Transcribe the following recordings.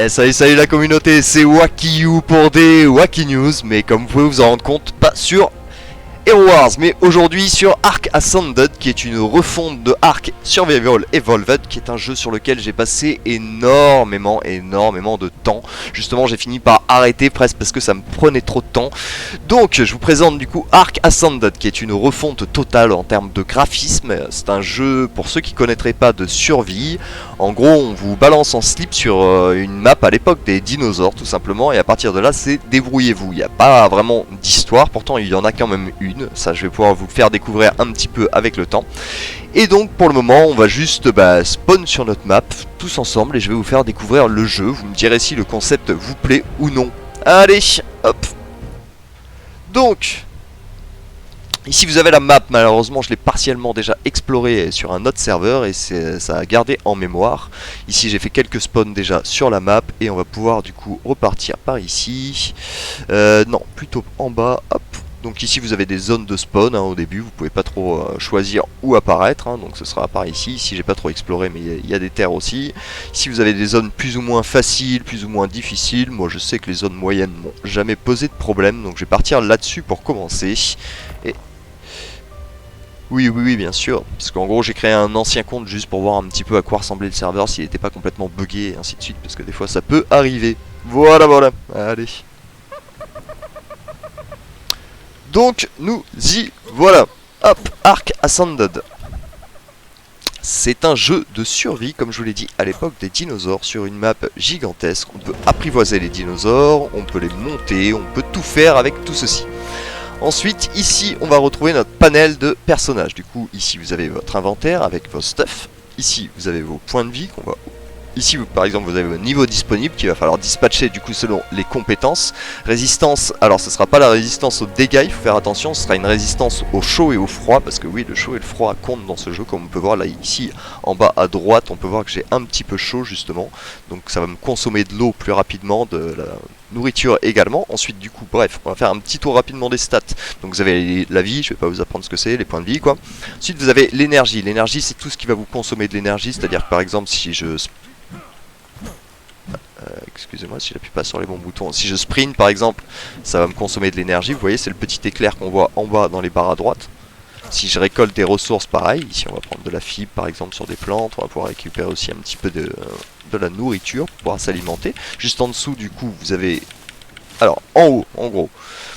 Salut la communauté, c'est WakiU pour des Wacky News, mais comme vous pouvez vous en rendre compte, pas sur Hero Wars, mais aujourd'hui sur Ark Ascended, qui est une refonte de Ark Survival Evolved, qui est un jeu sur lequel j'ai passé énormément de temps. Justement, j'ai fini par arrêter presque parce que ça me prenait trop de temps. Donc, je vous présente du coup Ark Ascended, qui est une refonte totale en termes de graphisme. C'est un jeu, pour ceux qui ne connaîtraient pas, de survie. En gros, on vous balance en slip sur une map à l'époque des dinosaures, tout simplement, et à partir de là, c'est débrouillez-vous. Il n'y a pas vraiment d'histoire, pourtant il y en a quand même une. Ça, je vais pouvoir vous le faire découvrir un petit peu avec le temps. Et donc, pour le moment, on va juste spawn sur notre map, tous ensemble, et je vais vous faire découvrir le jeu. Vous me direz si le concept vous plaît ou non. Allez, hop. Donc, ici vous avez la map. Malheureusement, je l'ai partiellement déjà explorée sur un autre serveur et ça a gardé en mémoire. Ici, j'ai fait quelques spawns déjà sur la map et on va pouvoir du coup repartir par ici. Non, plutôt en bas, hop. Donc ici vous avez des zones de spawn au début, vous pouvez pas trop choisir où apparaître, donc ce sera par ici. Ici j'ai pas trop exploré mais il y a des terres aussi. Ici vous avez des zones plus ou moins faciles, plus ou moins difficiles. Moi je sais que les zones moyennes m'ont jamais posé de problème, donc je vais partir là-dessus pour commencer. Et oui bien sûr, parce qu'en gros j'ai créé un ancien compte juste pour voir un petit peu à quoi ressemblait le serveur, s'il n'était pas complètement buggé et ainsi de suite, parce que des fois ça peut arriver. Voilà, allez. Donc nous y voilà. Hop, Ark Ascended. C'est un jeu de survie, comme je vous l'ai dit, à l'époque des dinosaures, sur une map gigantesque. On peut apprivoiser les dinosaures, on peut les monter, on peut tout faire avec tout ceci. Ensuite, ici, on va retrouver notre panel de personnages. Du coup, ici, vous avez votre inventaire avec vos stuff. Ici, vous avez vos points de vie qu'on va... Ici, par exemple, vous avez votre niveau disponible qu'il va falloir dispatcher du coup selon les compétences. Résistance, alors ce sera pas la résistance aux dégâts, il faut faire attention, ce sera une résistance au chaud et au froid, parce que oui, le chaud et le froid comptent dans ce jeu, comme on peut voir là ici en bas à droite, on peut voir que j'ai un petit peu chaud justement, donc ça va me consommer de l'eau plus rapidement, de la nourriture également. Ensuite du coup, bref, on va faire un petit tour rapidement des stats. Donc vous avez la vie, je vais pas vous apprendre ce que c'est, les points de vie quoi. Ensuite vous avez l'énergie, l'énergie c'est tout ce qui va vous consommer de l'énergie, c'est-à-dire que par exemple si je... excusez-moi si j'appuie pas sur les bons boutons. Si je sprint par exemple, ça va me consommer de l'énergie. Vous voyez, c'est le petit éclair qu'on voit en bas dans les barres à droite. Si je récolte des ressources, pareil. Ici, on va prendre de la fibre par exemple sur des plantes. On va pouvoir récupérer aussi un petit peu de la nourriture pour pouvoir s'alimenter. Juste en dessous, du coup, vous avez... Alors, en haut, en gros,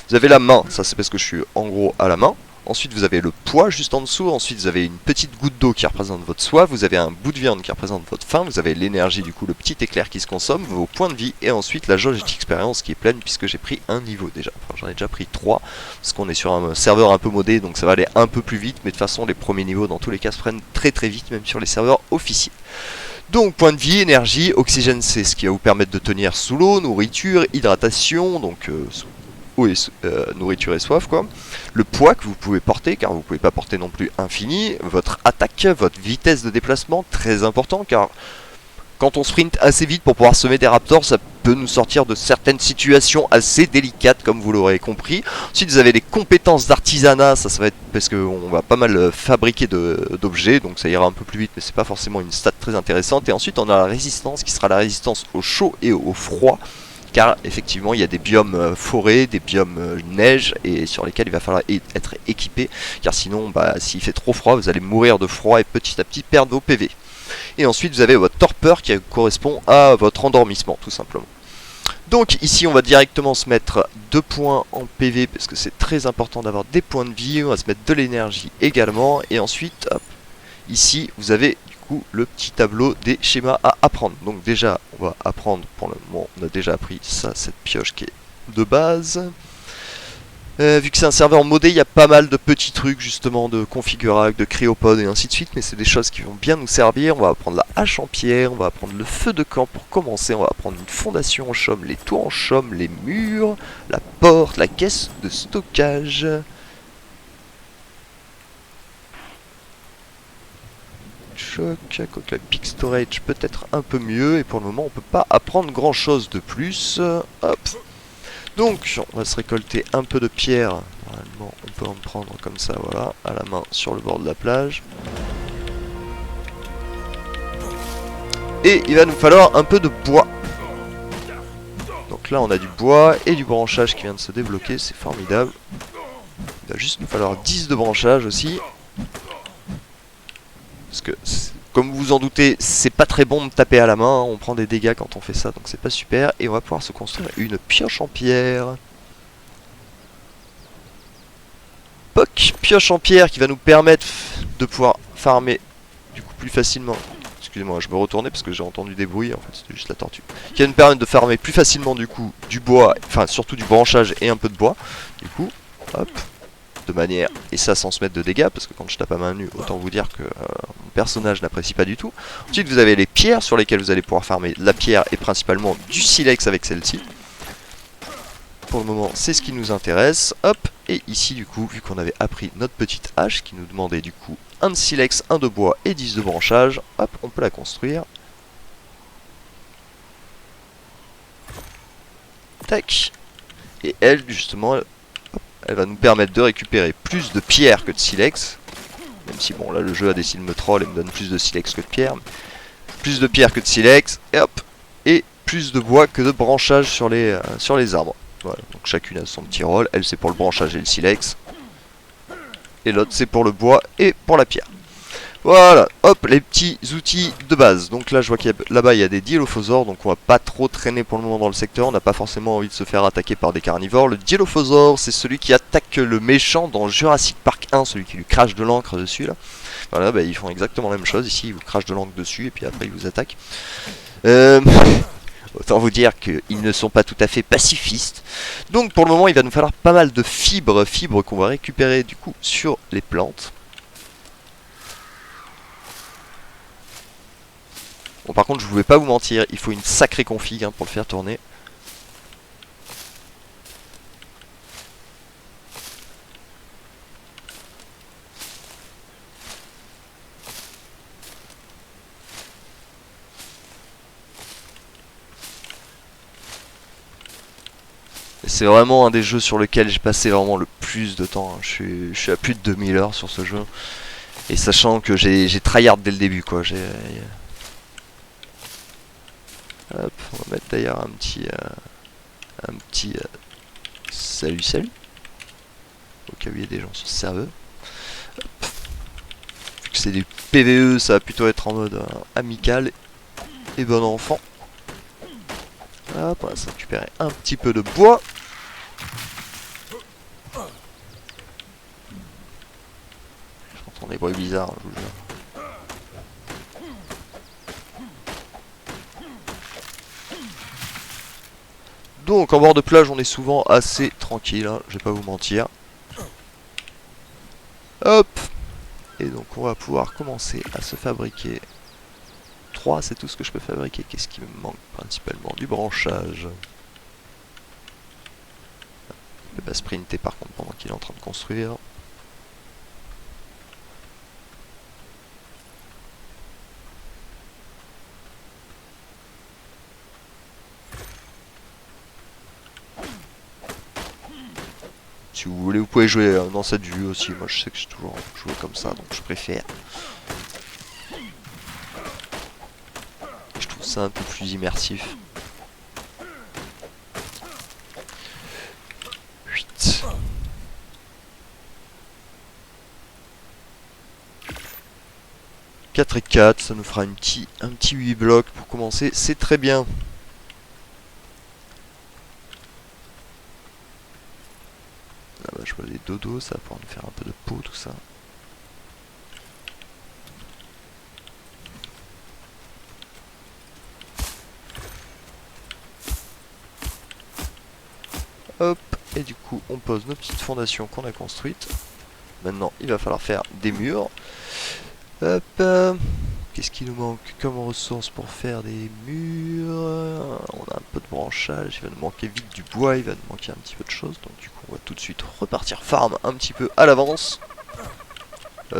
vous avez la main. Ça, c'est parce que je suis en gros à la main. Ensuite vous avez le poids juste en dessous, ensuite vous avez une petite goutte d'eau qui représente votre soif, vous avez un bout de viande qui représente votre faim, vous avez l'énergie du coup, le petit éclair qui se consomme, vos points de vie et ensuite la jauge d'expérience qui est pleine puisque j'ai pris un niveau déjà. Enfin j'en ai déjà pris 3 parce qu'on est sur un serveur un peu modé donc ça va aller un peu plus vite, mais de toute façon les premiers niveaux dans tous les cas se prennent très vite même sur les serveurs officiels. Donc point de vie, énergie, oxygène c'est ce qui va vous permettre de tenir sous l'eau, nourriture, hydratation, donc nourriture et soif quoi. Le poids que vous pouvez porter, car vous pouvez pas porter non plus infini. Votre attaque, votre vitesse de déplacement, très important, car quand on sprint assez vite pour pouvoir semer des raptors, ça peut nous sortir de certaines situations assez délicates, comme vous l'aurez compris. Ensuite, vous avez les compétences d'artisanat, ça va être parce qu'on va pas mal fabriquer d'objets, donc ça ira un peu plus vite, mais c'est pas forcément une stat très intéressante. Et ensuite, on a la résistance, qui sera la résistance au chaud et au froid. Car effectivement il y a des biomes forêt, des biomes neige et sur lesquels il va falloir être équipé, car sinon s'il fait trop froid vous allez mourir de froid et petit à petit perdre vos PV. Et ensuite vous avez votre torpeur qui correspond à votre endormissement tout simplement. Donc ici on va directement se mettre 2 points en PV parce que c'est très important d'avoir des points de vie, on va se mettre de l'énergie également et ensuite hop, ici vous avez le petit tableau des schémas à apprendre. Donc déjà on va apprendre, pour le moment on a déjà appris ça, cette pioche qui est de base. Vu que c'est un serveur modé, il y a pas mal de petits trucs justement de configurac, de cryopod et ainsi de suite, mais c'est des choses qui vont bien nous servir. On va apprendre la hache en pierre, on va apprendre le feu de camp pour commencer, on va apprendre une fondation en chaume, les toits en chaume, les murs, la porte, la caisse de stockage. Quoique la Big Storage peut être un peu mieux et pour le moment on peut pas apprendre grand chose de plus. Hop. Donc on va se récolter un peu de pierre. Normalement on peut en prendre comme ça, voilà, à la main sur le bord de la plage. Et il va nous falloir un peu de bois. Donc là on a du bois et du branchage qui vient de se débloquer, c'est formidable. Il va juste nous falloir 10 de branchage aussi. Parce que, comme vous vous en doutez, c'est pas très bon de taper à la main, hein. On prend des dégâts quand on fait ça, donc c'est pas super. Et on va pouvoir se construire une pioche en pierre. POC, pioche en pierre qui va nous permettre de pouvoir farmer du coup plus facilement. Excusez-moi, je me retournais parce que j'ai entendu des bruits, en fait c'était juste la tortue. Qui va nous permettre de farmer plus facilement du coup du bois, enfin surtout du branchage et un peu de bois. Du coup, hop, de manière, et ça sans se mettre de dégâts, parce que quand je tape à main nue, autant vous dire que mon personnage n'apprécie pas du tout. Ensuite vous avez les pierres sur lesquelles vous allez pouvoir farmer la pierre et principalement du silex avec celle-ci. Pour le moment c'est ce qui nous intéresse, hop, et ici du coup, vu qu'on avait appris notre petite hache qui nous demandait du coup un de silex, un de bois et 10 de branchage, hop, on peut la construire. Tac. Et elle justement, elle va nous permettre de récupérer plus de pierre que de silex. Même si bon là le jeu a décidé de me troll et me donne plus de silex que de pierre. Plus de pierre que de silex, et hop. Et plus de bois que de branchage sur les arbres. Voilà, donc chacune a son petit rôle. Elle c'est pour le branchage et le silex. Et l'autre c'est pour le bois et pour la pierre. Voilà, hop, les petits outils de base. Donc là je vois qu'il là-bas il y a des Dilophosaures, donc on va pas trop traîner pour le moment dans le secteur. On n'a pas forcément envie de se faire attaquer par des carnivores. Le Dilophosaure c'est celui qui attaque le méchant dans Jurassic Park 1, celui qui lui crache de l'encre dessus là. Voilà, bah, ils font exactement la même chose ici, ils vous crachent de l'encre dessus et puis après ils vous attaquent. Autant vous dire qu'ils ne sont pas tout à fait pacifistes. Donc pour le moment il va nous falloir pas mal de fibres qu'on va récupérer du coup sur les plantes. Bon par contre je ne vais pas vous mentir, il faut une sacrée config hein, pour le faire tourner. C'est vraiment un des jeux sur lequel j'ai passé vraiment le plus de temps. Hein. Je suis à plus de 2000 heures sur ce jeu. Et sachant que j'ai tryhard dès le début quoi. Hop, on va mettre d'ailleurs un petit salut salut. Au cas où il y a des gens sur ce serveur. Hop. Vu que c'est du PVE, ça va plutôt être en mode amical et bon enfant. Hop, on va se récupérer un petit peu de bois. J'entends des bruits bizarres, je vous jure. Donc en bord de plage on est souvent assez tranquille, hein, je vais pas vous mentir. Hop. Et donc on va pouvoir commencer à se fabriquer 3, c'est tout ce que je peux fabriquer. Qu'est-ce qui me manque principalement? Du branchage. Je peux pas sprinter par contre pendant qu'il est en train de construire. Si vous voulez, vous pouvez jouer dans cette vue aussi. Moi, je sais que j'ai toujours joué comme ça, donc je préfère. Je trouve ça un peu plus immersif. 8. « 4 et 4, ça nous fera un petit 8 blocs pour commencer. C'est très bien. Ah bah, je vois les dodos, ça va pouvoir nous faire un peu de peau, tout ça. Hop, et du coup on pose nos petites fondations qu'on a construites. Maintenant il va falloir faire des murs. Hop, qu'est-ce qui nous manque comme ressource pour faire des murs? On a un peu de branchage, il va nous manquer vite du bois, il va nous manquer un petit peu de choses. Donc du coup on va tout de suite repartir farm un petit peu à l'avance.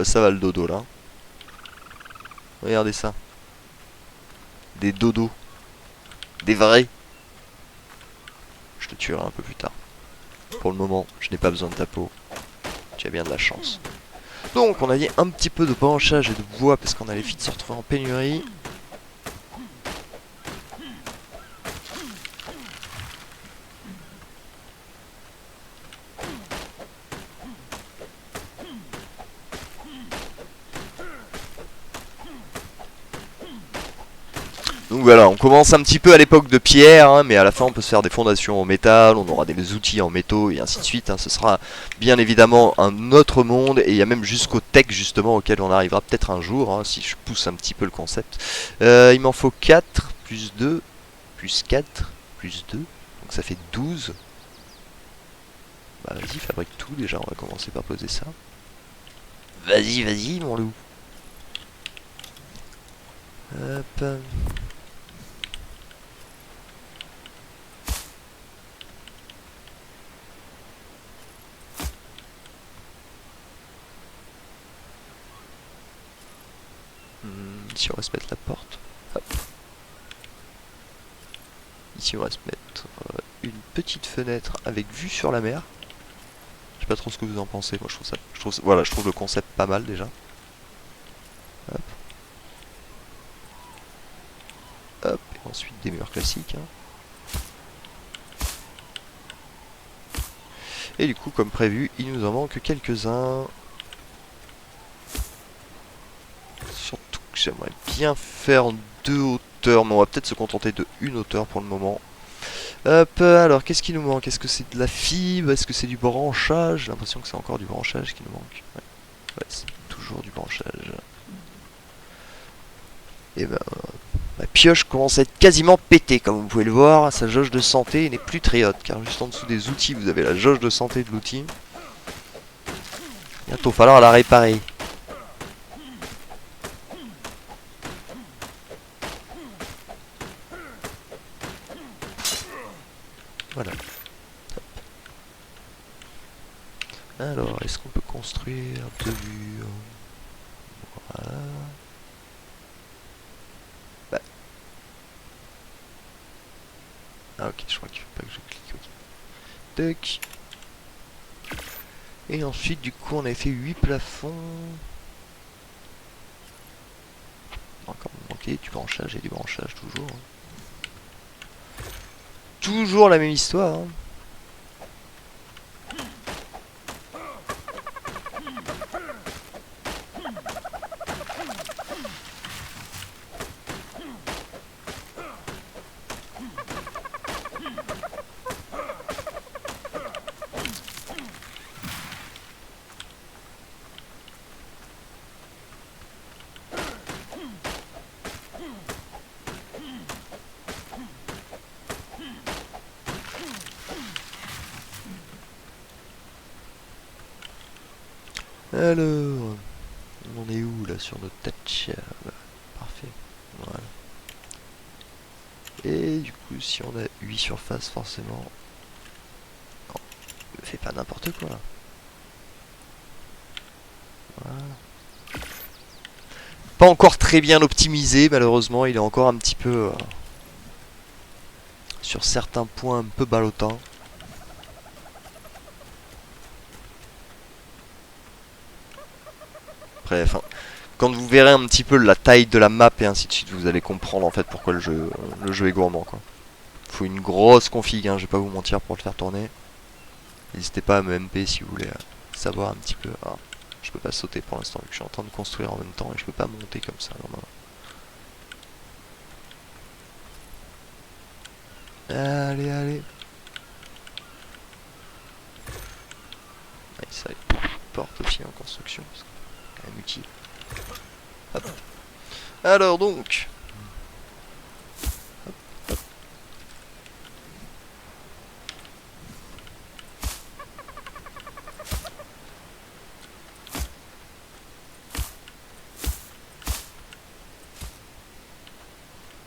Ça va le dodo là. Regardez ça. Des dodos. Des vrais. Je te tuerai un peu plus tard. Pour le moment, je n'ai pas besoin de ta peau. Tu as bien de la chance. Donc, on a dit un petit peu de branchage et de bois parce qu'on allait vite se retrouver en pénurie. Donc voilà, on commence un petit peu à l'époque de pierre, hein, mais à la fin on peut se faire des fondations en métal, on aura des outils en métaux et ainsi de suite. Hein. Ce sera bien évidemment un autre monde et il y a même jusqu'au tech justement auquel on arrivera peut-être un jour, hein, si je pousse un petit peu le concept. Il m'en faut 4, plus 2, plus 4, plus 2, donc ça fait 12. Bah vas-y, fabrique tout déjà, on va commencer par poser ça. Vas-y, vas-y mon loup. Hop. Ici on va se mettre la porte. Hop. Ici on va se mettre une petite fenêtre avec vue sur la mer. Je sais pas trop ce que vous en pensez. Moi je trouve le concept pas mal déjà. Hop. Hop. Et ensuite des murs classiques. Hein. Et du coup comme prévu, il nous en manque quelques-uns. Surtout que j'aimerais bien faire 2 hauteurs, mais on va peut-être se contenter de une hauteur pour le moment. Hop, alors qu'est-ce qui nous manque? Est-ce que c'est de la fibre? Est-ce que c'est du branchage? J'ai l'impression que c'est encore du branchage qui nous manque. Ouais, c'est toujours du branchage. Et ben, ma pioche commence à être quasiment pétée, comme vous pouvez le voir. Sa jauge de santé n'est plus très haute, car juste en dessous des outils, vous avez la jauge de santé de l'outil. Bientôt falloir la réparer. Voilà. Alors, est-ce qu'on peut construire 2 murs? Voilà. Bah. Ah ok, je crois qu'il faut pas que je clique. Ok. Tac. Et ensuite, du coup, on avait fait 8 plafonds. Encore manquer du branchage et du branchage, toujours. Toujours la même histoire. Hein. Alors, on en est où là sur notre tâche? Parfait. Voilà. Et du coup, si on a 8 surfaces, forcément. Non, ne fais pas n'importe quoi. Voilà. Pas encore très bien optimisé, malheureusement. Il est encore un petit peu. Sur certains points, un peu ballottant. Après, enfin. Quand vous verrez un petit peu la taille de la map et ainsi de suite, vous allez comprendre en fait pourquoi le jeu est gourmand quoi. Faut une grosse config, hein, je vais pas vous mentir pour le faire tourner. N'hésitez pas à me MP si vous voulez savoir un petit peu. Ah, je peux pas sauter pour l'instant vu que je suis en train de construire en même temps et je peux pas monter comme ça. Allez, allez. Allez, ça porte aussi en construction, c'est quand même utile. Hop. Alors donc. Hop, hop.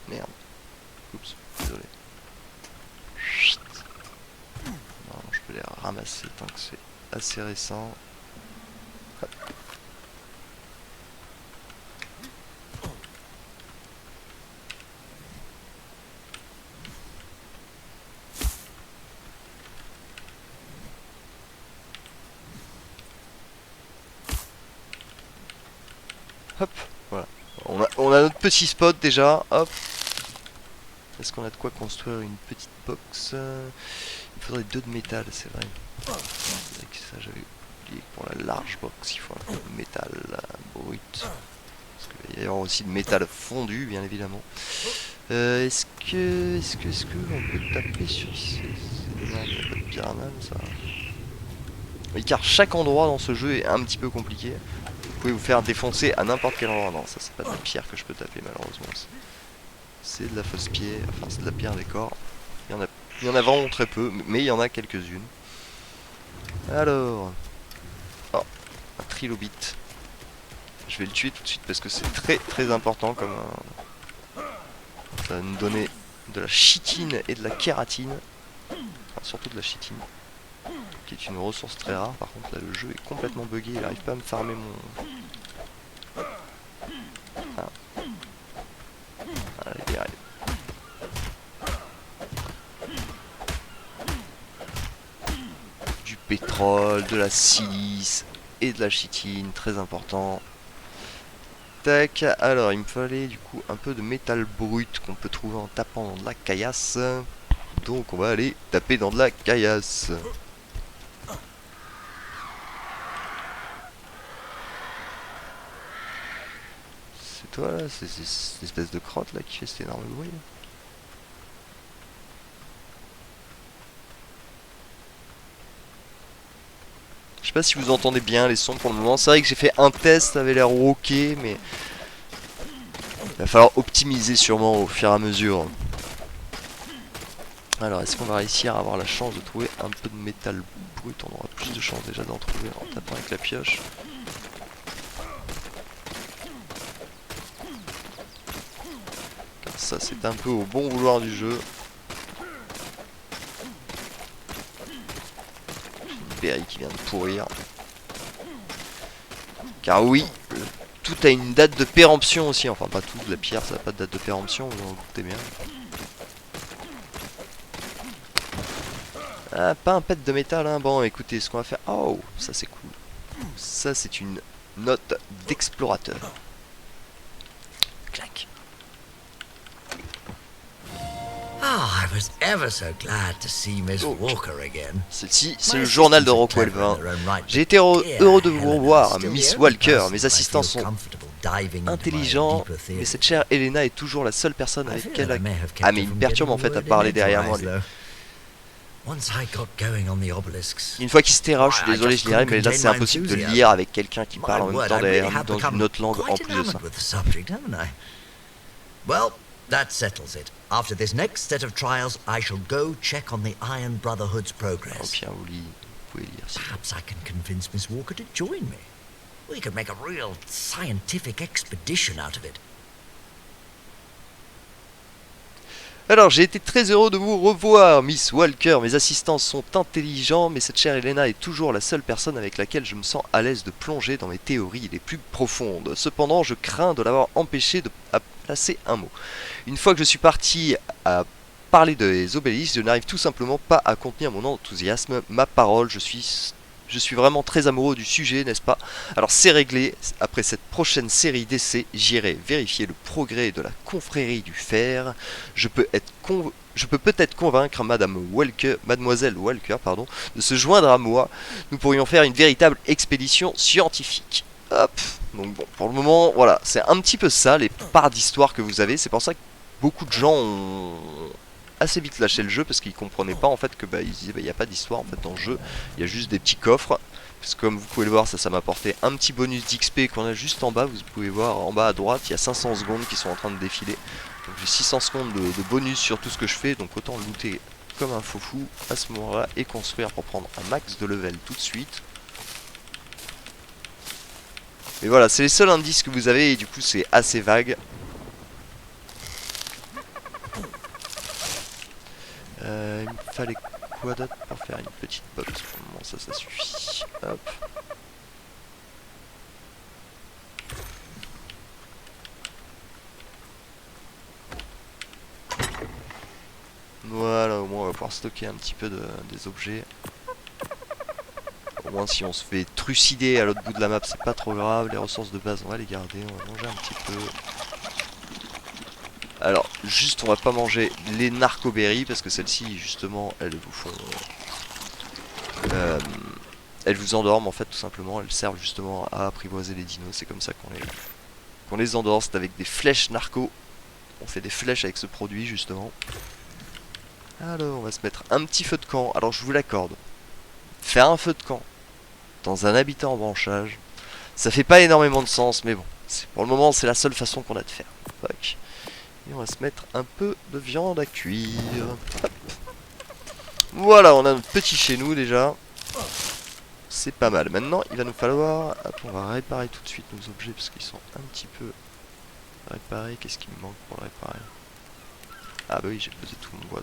Merde. Oups, désolé. Chut. Non, je peux les ramasser tant que c'est assez récent. Hop. Hop, voilà. On a notre petit spot déjà. Hop. Est-ce qu'on a de quoi construire une petite box? Il faudrait 2 de métal, c'est vrai. C'est vrai que ça, j'avais oublié que pour la large box, il faut un peu de métal brut. Parce qu'il va y avoir aussi de métal fondu, bien évidemment. Est-ce que on peut taper sur ces... Non, il n'y a pas de piranha, ça. Oui, car chaque endroit dans ce jeu est un petit peu compliqué. Vous pouvez vous faire défoncer à n'importe quel endroit. Non, ça c'est pas de la pierre que je peux taper malheureusement. C'est de la fausse pierre, enfin c'est de la pierre des corps. Il y en a vraiment très peu, mais il y en a quelques-unes. Alors... Oh, un trilobite. Je vais le tuer tout de suite parce que c'est très très important comme... Ça va nous donner de la chitine et de la kératine. Enfin, surtout de la chitine. Qui est une ressource très rare. Par contre là le jeu est complètement buggé, il n'arrive pas à me farmer mon... Ah. Voilà, il y arrive. Du pétrole, de la silice et de la chitine, très important. Tac, alors il me fallait du coup un peu de métal brut qu'on peut trouver en tapant dans de la caillasse. Donc on va aller taper dans de la caillasse. C'est toi là, c'est cette espèce de crotte là qui fait cet énorme bruit. Je sais pas si vous entendez bien les sons pour le moment. C'est vrai que j'ai fait un test, ça avait l'air ok, mais il va falloir optimiser sûrement au fur et à mesure. Alors, est-ce qu'on va réussir à avoir la chance de trouver un peu de métal brut? On aura plus de chance déjà d'en trouver en tapant avec la pioche. Car ça, c'est un peu au bon vouloir du jeu. Une berry qui vient de pourrir. Car oui, tout a une date de péremption aussi. Enfin, pas tout, la pierre, ça n'a pas de date de péremption, vous en doutez bien. Ah, pas un pet de métal, hein. Bon, écoutez, ce qu'on va faire... Oh, ça c'est cool. Ça, c'est une note d'explorateur. Clac. Ah, I was ever so glad to see Miss Walker again. Celle-ci, c'est le journal de Rockwell 20. J'ai été heureux de vous revoir, Miss Walker. Mes assistants sont intelligents, mais cette chère Helena est toujours la seule personne avec laquelle... Ah, mais il me perturbe en fait à parler derrière moi. Lui. Une fois qu'il se taira, je suis désolé, je lirai, mais là c'est impossible de lire avec quelqu'un qui parle en même temps derrière nous dans une autre langue en plus de ça. Well, that settles it. After this next set of trials, I shall go check on the Iron Brotherhood's progress. Pierre, vous pouvez lire. Perhaps I can convince Miss Walker to join me. We could make a real scientific expedition out of it. Alors, j'ai été très heureux de vous revoir, Miss Walker. Mes assistants sont intelligents, mais cette chère Helena est toujours la seule personne avec laquelle je me sens à l'aise de plonger dans mes théories les plus profondes. Cependant, je crains de l'avoir empêché de placer un mot. Une fois que je suis parti à parler des obélisques, je n'arrive tout simplement pas à contenir mon enthousiasme. Ma parole, je suis vraiment très amoureux du sujet, n'est-ce pas? Alors c'est réglé, après cette prochaine série d'essais, j'irai vérifier le progrès de la confrérie du fer. Je peux peut-être convaincre Mademoiselle Walker, de se joindre à moi. Nous pourrions faire une véritable expédition scientifique. Hop. Donc bon, pour le moment, voilà, c'est un petit peu ça, les parts d'histoire que vous avez. C'est pour ça que beaucoup de gens ont assez vite lâché le jeu parce qu'ils comprenaient pas en fait que ils disaient il n'y a pas d'histoire en fait dans le jeu, il y a juste des petits coffres. Parce que comme vous pouvez le voir, ça m'a apporté un petit bonus d'XP qu'on a juste en bas. Vous pouvez voir en bas à droite, il y a 500 secondes qui sont en train de défiler. Donc j'ai 600 secondes de bonus sur tout ce que je fais, donc autant looter comme un faux fou à ce moment-là et construire pour prendre un max de level tout de suite. Et voilà, c'est les seuls indices que vous avez et du coup c'est assez vague. Il me fallait quoi d'autre pour faire une petite box? Pour le moment ça suffit. Hop. Voilà, au moins on va pouvoir stocker un petit peu des objets. Au moins si on se fait trucider à l'autre bout de la map c'est pas trop grave. Les ressources de base on va les garder, on va manger un petit peu. Alors juste on va pas manger les narcoberries parce que celles-ci justement elles vous font... elles vous endorment en fait tout simplement. Elles servent justement à apprivoiser les dinos, c'est comme ça on les endort, c'est avec des flèches narco. On fait des flèches avec ce produit justement. Alors on va se mettre un petit feu de camp. Alors je vous l'accorde. Faire un feu de camp dans un habitat en branchage, ça fait pas énormément de sens, mais bon. Pour le moment c'est la seule façon qu'on a de faire. Tac. Et on va se mettre un peu de viande à cuire. Hop. Voilà, on a notre petit chez nous déjà. C'est pas mal. Maintenant, il va nous falloir... Hop, on va réparer tout de suite nos objets parce qu'ils sont un petit peu réparés. Qu'est-ce qui me manque pour le réparer? Ah bah oui, j'ai posé tout mon bois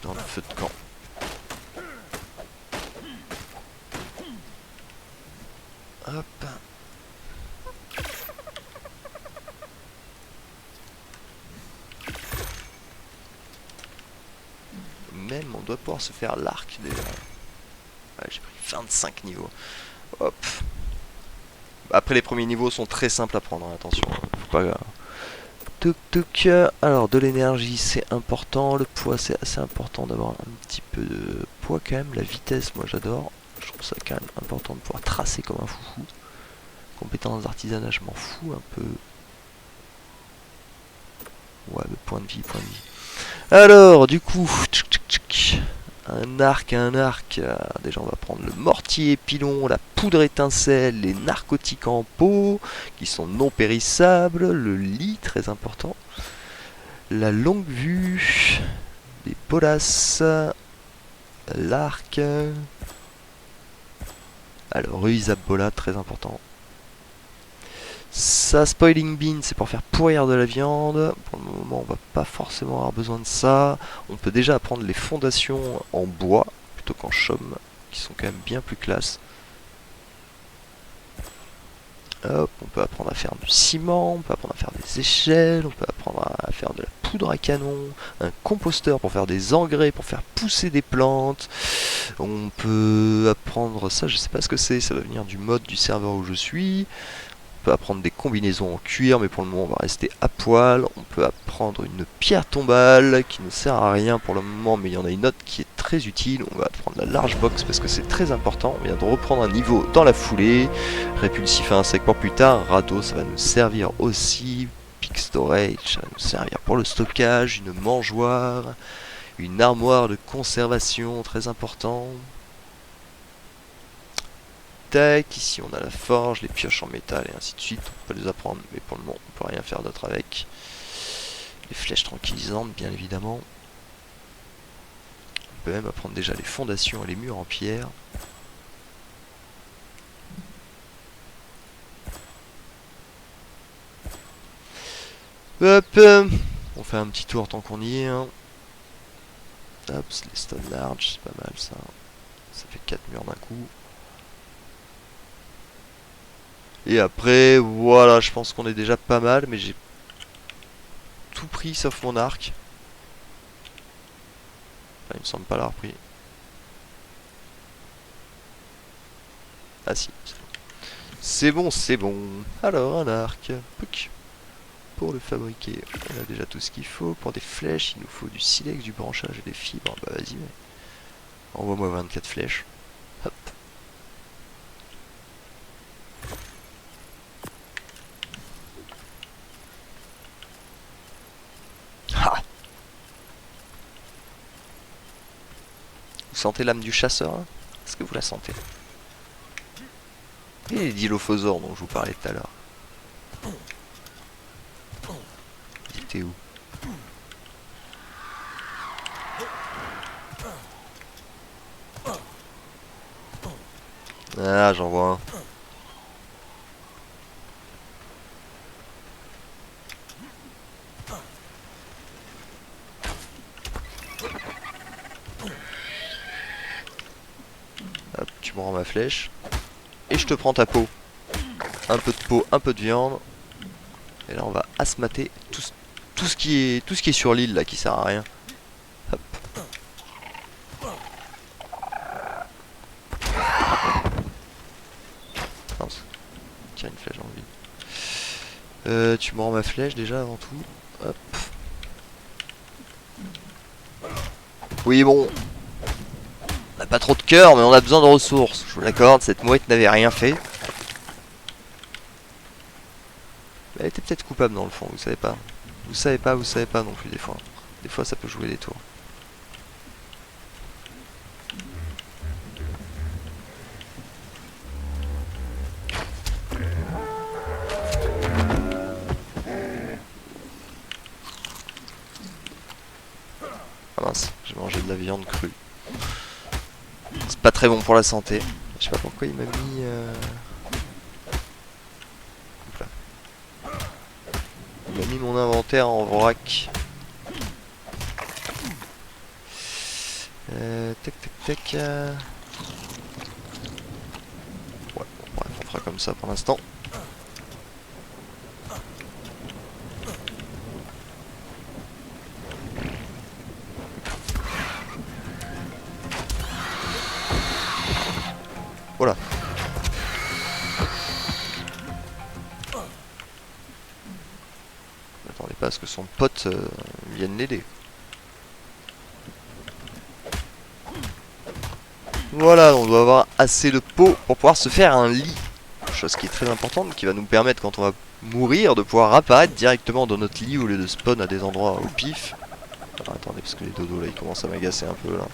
dans le feu de camp. Hop. Même on doit pouvoir se faire l'arc déjà. Ouais, j'ai pris 25 niveaux. Hop. Après les premiers niveaux sont très simples à prendre, hein, attention. Faut pas... Tuk tuk. Alors de l'énergie c'est important. Le poids c'est assez important d'avoir un petit peu de poids quand même. La vitesse moi j'adore. Je trouve ça quand même important de pouvoir tracer comme un foufou. Compétences d'artisanat je m'en fous un peu. Ouais, le point de vie, point de vie. Alors, du coup, un arc. Déjà, on va prendre le mortier pilon, la poudre étincelle, les narcotiques en pot, qui sont non périssables, le lit, très important, la longue vue, les bolas, l'arc, alors, réusable bola, très important. Ça, spoiling bean, c'est pour faire pourrir de la viande. Pour le moment, on va pas forcément avoir besoin de ça. On peut déjà apprendre les fondations en bois, plutôt qu'en chaume, qui sont quand même bien plus classe. Hop, on peut apprendre à faire du ciment, on peut apprendre à faire des échelles, on peut apprendre à faire de la poudre à canon, un composteur pour faire des engrais, pour faire pousser des plantes. On peut apprendre ça, je sais pas ce que c'est, ça va venir du mode du serveur où je suis. On peut apprendre des combinaisons en cuir, mais pour le moment on va rester à poil. On peut apprendre une pierre tombale qui ne sert à rien pour le moment, mais il y en a une autre qui est très utile. On va prendre la large box parce que c'est très important. On vient de reprendre un niveau dans la foulée. Répulsif à insectes pour plus tard. Radeau, ça va nous servir aussi. Peak storage, ça va nous servir pour le stockage. Une mangeoire, une armoire de conservation, très important. Tac, ici on a la forge, les pioches en métal et ainsi de suite. On peut les apprendre, mais pour le moment on peut rien faire d'autre avec. Les flèches tranquillisantes, bien évidemment. On peut même apprendre déjà les fondations et les murs en pierre. Hop, on fait un petit tour tant qu'on y est. Hein. Hop, les stone large, c'est pas mal ça. Ça fait 4 murs d'un coup. Et après, voilà, je pense qu'on est déjà pas mal, mais j'ai tout pris sauf mon arc. Enfin, il me semble pas l'avoir pris. Ah si, c'est bon. C'est bon, c'est bon. Alors, un arc. Pouc. Pour le fabriquer, on a déjà tout ce qu'il faut. Pour des flèches, il nous faut du silex, du branchage et des fibres. Bah vas-y, mais... envoie-moi 24 flèches. Hop. Ah. Vous sentez l'âme du chasseur hein? Est-ce que vous la sentez? Et les dilophosaures dont je vous parlais tout à l'heure. Ils étaient où? Ah, j'en vois un. Hop, tu me rends ma flèche. Et je te prends ta peau. Un peu de peau, un peu de viande. Et là on va asmater tout ce qui est sur l'île là qui sert à rien. Hop. Mince. Tiens une flèche dans le vide. Tu me rends ma flèche déjà avant tout. Hop. Oui bon. On n'a pas trop de cœur mais on a besoin de ressources. Je vous l'accorde, cette mouette n'avait rien fait. Elle était peut-être coupable dans le fond, vous savez pas. Vous savez pas non plus des fois. Des fois ça peut jouer des tours. Ah mince, j'ai mangé de la viande crue. C'est pas très bon pour la santé. Je sais pas pourquoi il m'a mis... Hop là. Il m'a mis mon inventaire en vrac. Tac tac tac. Ouais, bon, bref, on fera comme ça pour l'instant. Voilà. Attendez pas à ce que son pote vienne l'aider. Voilà, on doit avoir assez de peau pour pouvoir se faire un lit. Chose qui est très importante, qui va nous permettre quand on va mourir de pouvoir apparaître directement dans notre lit au lieu de spawn à des endroits au pif. Alors, attendez, parce que les dodos là ils commencent à m'agacer un peu là.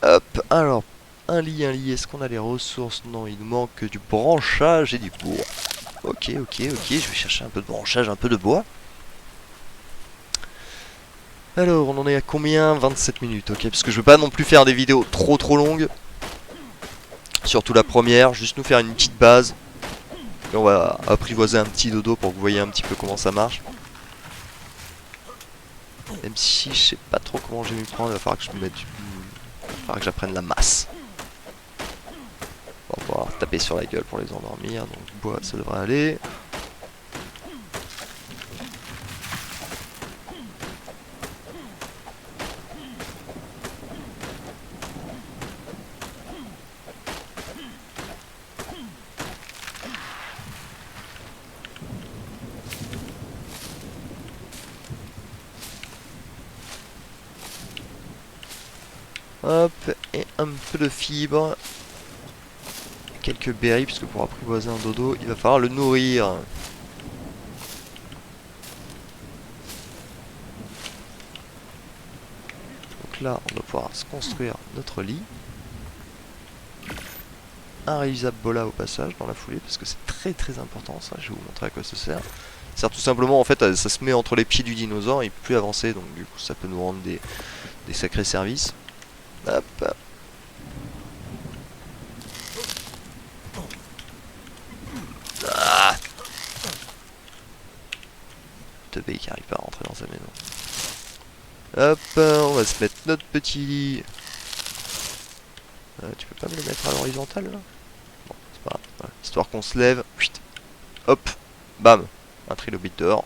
Hop, alors, un lit, est-ce qu'on a les ressources? Non, il nous manque du branchage et du bois. Ok, je vais chercher un peu de branchage, un peu de bois. Alors, on en est à combien? 27 minutes, ok, parce que je veux pas non plus faire des vidéos trop longues. Surtout la première, juste nous faire une petite base. Et on va apprivoiser un petit dodo pour que vous voyez un petit peu comment ça marche. Même si je sais pas trop comment je vais m'y prendre, il va falloir que je me mette du... Il va falloir que j'apprenne la masse. On va pouvoir taper sur la gueule pour les endormir, donc bois ça devrait aller. Hop, et un peu de fibres. Quelques berries, puisque pour apprivoiser un dodo, il va falloir le nourrir. Donc là, on va pouvoir se construire notre lit. Un réusable bola au passage, dans la foulée, parce que c'est très important, ça, je vais vous montrer à quoi ça sert. Ça sert tout simplement, en fait, ça se met entre les pieds du dinosaure, il peut plus avancer, donc du coup, ça peut nous rendre des sacrés services. Hop. Ah, teubé qui arrive pas à rentrer dans sa maison. Hop, on va se mettre notre petit lit. Tu peux pas me le mettre à l'horizontale là? Bon, c'est pas grave. Voilà. Histoire qu'on se lève. Hop, bam, un trilobite dehors.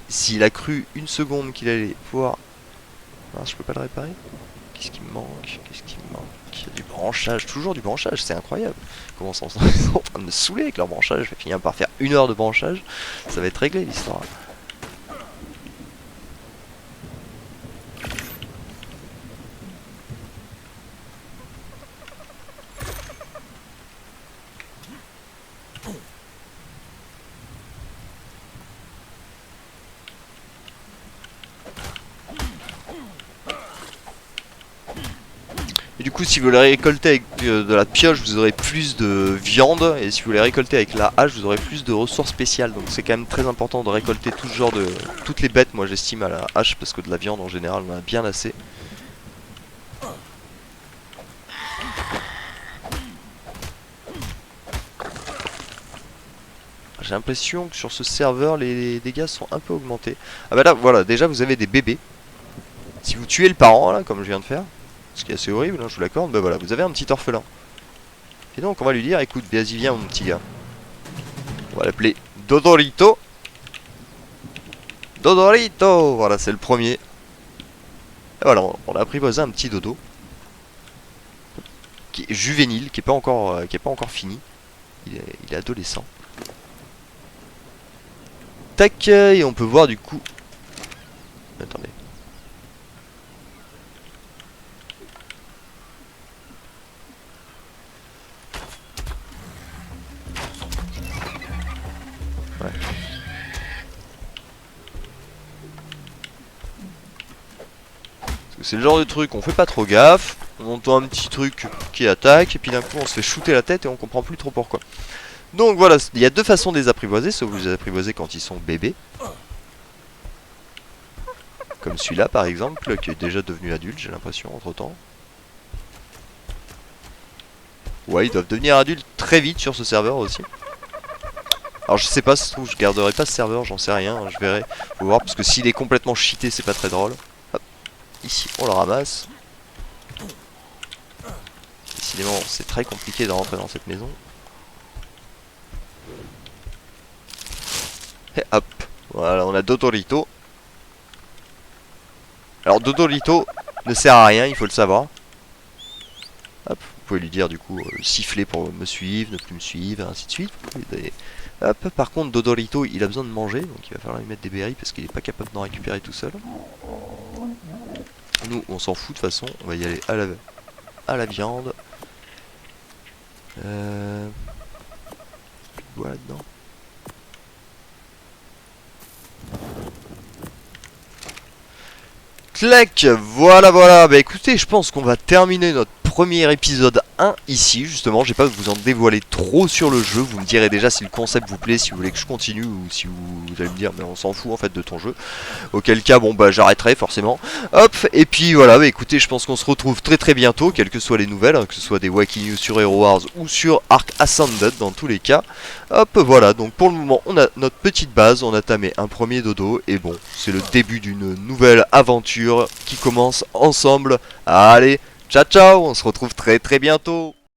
S'il a cru une seconde qu'il allait pouvoir... Ah, je peux pas le réparer? Qu'est-ce qui me manque? Il y a du branchage, toujours du branchage, c'est incroyable. Comment ils sont en train de me saouler avec leur branchage? Je vais finir par faire 1 heure de branchage. Ça va être réglé l'histoire. Et du coup, si vous les récoltez avec de la pioche, vous aurez plus de viande. Et si vous les récoltez avec la hache, vous aurez plus de ressources spéciales. Donc c'est quand même très important de récolter tout ce genre de... Toutes les bêtes, moi j'estime à la hache, parce que de la viande en général, on en a bien assez. J'ai l'impression que sur ce serveur, les dégâts sont un peu augmentés. Ah bah là, voilà, déjà vous avez des bébés. Si vous tuez le parent, là, comme je viens de faire, ce qui est assez horrible, hein, je vous l'accorde, bah voilà, vous avez un petit orphelin. Et donc on va lui dire, écoute, vas-y viens mon petit gars. On va l'appeler Dodorito. Dodorito. Voilà, c'est le premier. Et voilà, on a apprivoisé un petit dodo. Qui est juvénile, qui est pas encore fini. Il est adolescent. Tac, et on peut voir du coup... Attendez. Ouais. C'est le genre de truc, on fait pas trop gaffe, on entend un petit truc qui attaque, et puis d'un coup on se fait shooter la tête et on comprend plus trop pourquoi. Donc voilà, il y a deux façons de les apprivoiser, soit vous les apprivoisez quand ils sont bébés. Comme celui-là par exemple, qui est déjà devenu adulte, j'ai l'impression, entre temps. Ouais, ils doivent devenir adultes très vite sur ce serveur aussi. Alors je sais pas, si je garderai pas ce serveur, j'en sais rien, je verrai. Faut voir, parce que s'il est complètement cheaté, c'est pas très drôle. Hop. Ici, on le ramasse. Décidément, c'est très compliqué de rentrer dans cette maison. Et hop, voilà, on a Dodorito. Alors Dodorito ne sert à rien, il faut le savoir. Hop, vous pouvez lui dire du coup siffler pour me suivre, ne plus me suivre, ainsi de suite. Hop, par contre Dodorito il a besoin de manger, donc il va falloir lui mettre des berries parce qu'il est pas capable d'en récupérer tout seul. Nous on s'en fout de toute façon, on va y aller à la viande. Voilà dedans. Clac, voilà, bah écoutez, je pense qu'on va terminer notre premier épisode 1 ici, justement, je vais pas vous en dévoiler trop sur le jeu, vous me direz déjà si le concept vous plaît, si vous voulez que je continue, ou si vous allez me dire, mais on s'en fout en fait de ton jeu, auquel cas, bon bah j'arrêterai forcément, hop, et puis voilà, bah écoutez, je pense qu'on se retrouve très bientôt, quelles que soient les nouvelles, hein, que ce soit des Wacky News sur Hero Wars ou sur Ark Ascended, dans tous les cas, hop, voilà, donc pour le moment, on a notre petite base, on a tamé un premier dodo, et bon, c'est le début d'une nouvelle aventure qui commence ensemble. Allez, ciao ciao, on se retrouve très bientôt.